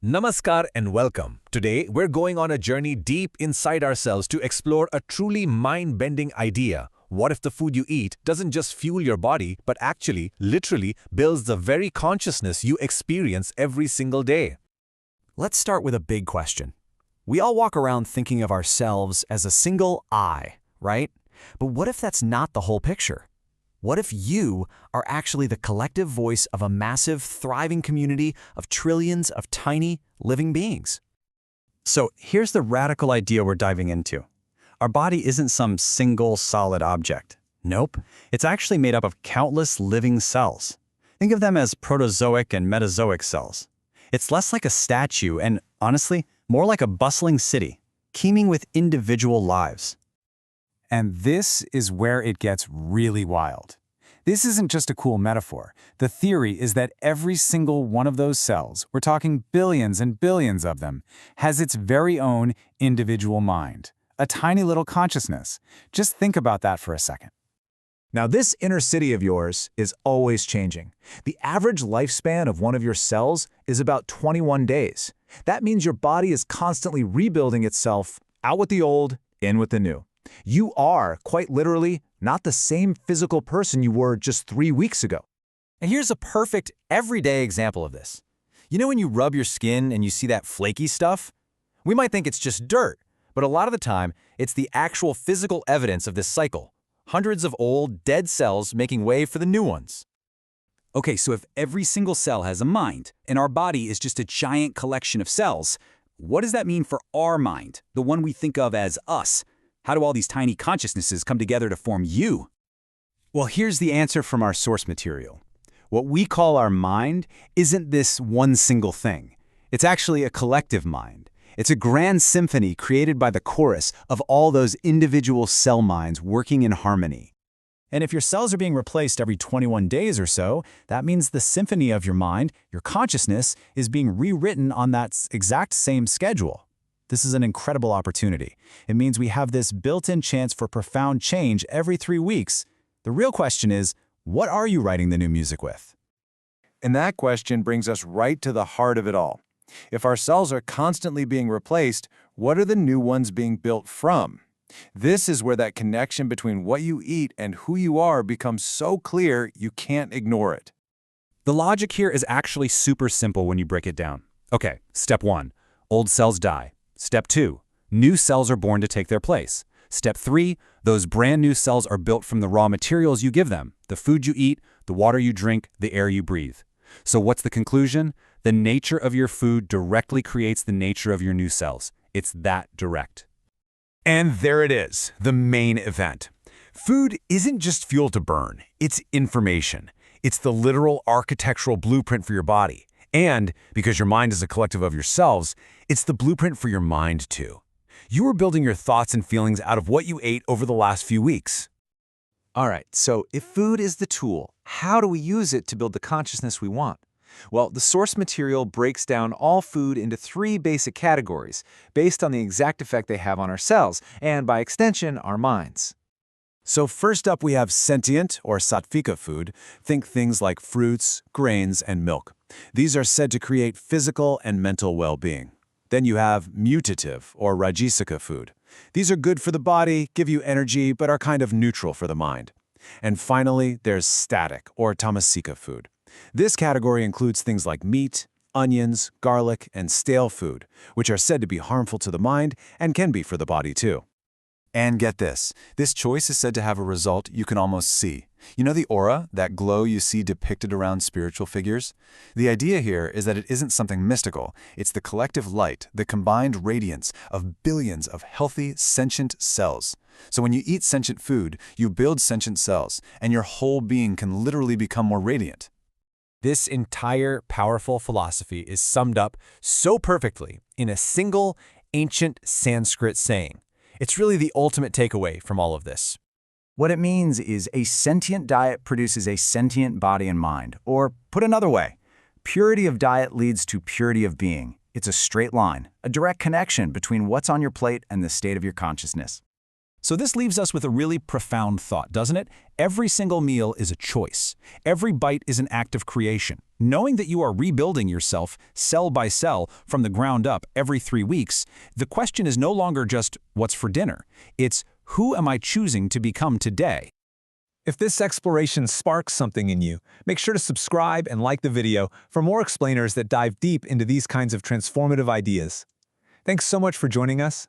Namaskar and welcome. Today, we're going on a journey deep inside ourselves to explore a truly mind-bending idea. What if the food you eat doesn't just fuel your body, but actually, literally, builds the very consciousness you experience every single day? Let's start with a big question. We all walk around thinking of ourselves as a single I, right? But what if that's not the whole picture? What if you are actually the collective voice of a massive, thriving community of trillions of tiny, living beings? So here's the radical idea we're diving into. Our body isn't some single, solid object. Nope, it's actually made up of countless living cells. Think of them as protozoic and metazoic cells. It's less like a statue and, honestly, more like a bustling city, teeming with individual lives. And this is where it gets really wild. This isn't just a cool metaphor. The theory is that every single one of those cells, we're talking billions and billions of them, has its very own individual mind, a tiny little consciousness. Just think about that for a second. Now, this inner city of yours is always changing. The average lifespan of one of your cells is about 21 days. That means your body is constantly rebuilding itself, out with the old, in with the new. You are, quite literally, not the same physical person you were just 3 weeks ago. And here's a perfect, everyday example of this. You know when you rub your skin and you see that flaky stuff? We might think it's just dirt, but a lot of the time, it's the actual physical evidence of this cycle. Hundreds of old, dead cells making way for the new ones. Okay, so if every single cell has a mind, and our body is just a giant collection of cells, what does that mean for our mind, the one we think of as us? How do all these tiny consciousnesses come together to form you? Well, here's the answer from our source material. What we call our mind isn't this one single thing. It's actually a collective mind. It's a grand symphony created by the chorus of all those individual cell minds working in harmony. And if your cells are being replaced every 21 days or so, that means the symphony of your mind, your consciousness, is being rewritten on that exact same schedule. This is an incredible opportunity. It means we have this built-in chance for profound change every 3 weeks. The real question is, what are you writing the new music with? And that question brings us right to the heart of it all. If our cells are constantly being replaced, what are the new ones being built from? This is where that connection between what you eat and who you are becomes so clear you can't ignore it. The logic here is actually super simple when you break it down. Okay, step 1, old cells die. Step 2, new cells are born to take their place. Step 3, those brand new cells are built from the raw materials you give them, the food you eat, the water you drink, the air you breathe. So what's the conclusion? The nature of your food directly creates the nature of your new cells. It's that direct. And there it is, the main event. Food isn't just fuel to burn, it's information. It's the literal architectural blueprint for your body. And, because your mind is a collective of yourselves, it's the blueprint for your mind too. You are building your thoughts and feelings out of what you ate over the last few weeks. All right, so if food is the tool, how do we use it to build the consciousness we want? Well, the source material breaks down all food into 3 basic categories, based on the exact effect they have on our cells, and by extension, our minds. So first up we have sentient or sattvika food. Think things like fruits, grains, and milk. These are said to create physical and mental well-being. Then you have mutative or rajasika food. These are good for the body, give you energy, but are kind of neutral for the mind. And finally, there's static or tamasika food. This category includes things like meat, onions, garlic, and stale food, which are said to be harmful to the mind and can be for the body too. And get this choice is said to have a result you can almost see. You know the aura, that glow you see depicted around spiritual figures? The idea here is that it isn't something mystical. It's the collective light, the combined radiance of billions of healthy, sentient cells. So when you eat sentient food, you build sentient cells, and your whole being can literally become more radiant. This entire powerful philosophy is summed up so perfectly in a single ancient Sanskrit saying. It's really the ultimate takeaway from all of this. What it means is a sentient diet produces a sentient body and mind. Or, put another way, purity of diet leads to purity of being. It's a straight line, a direct connection between what's on your plate and the state of your consciousness. So this leaves us with a really profound thought, doesn't it? Every single meal is a choice. Every bite is an act of creation. Knowing that you are rebuilding yourself cell by cell from the ground up every 3 weeks, the question is no longer just what's for dinner. It's who am I choosing to become today? If this exploration sparks something in you, make sure to subscribe and like the video for more explainers that dive deep into these kinds of transformative ideas. Thanks so much for joining us.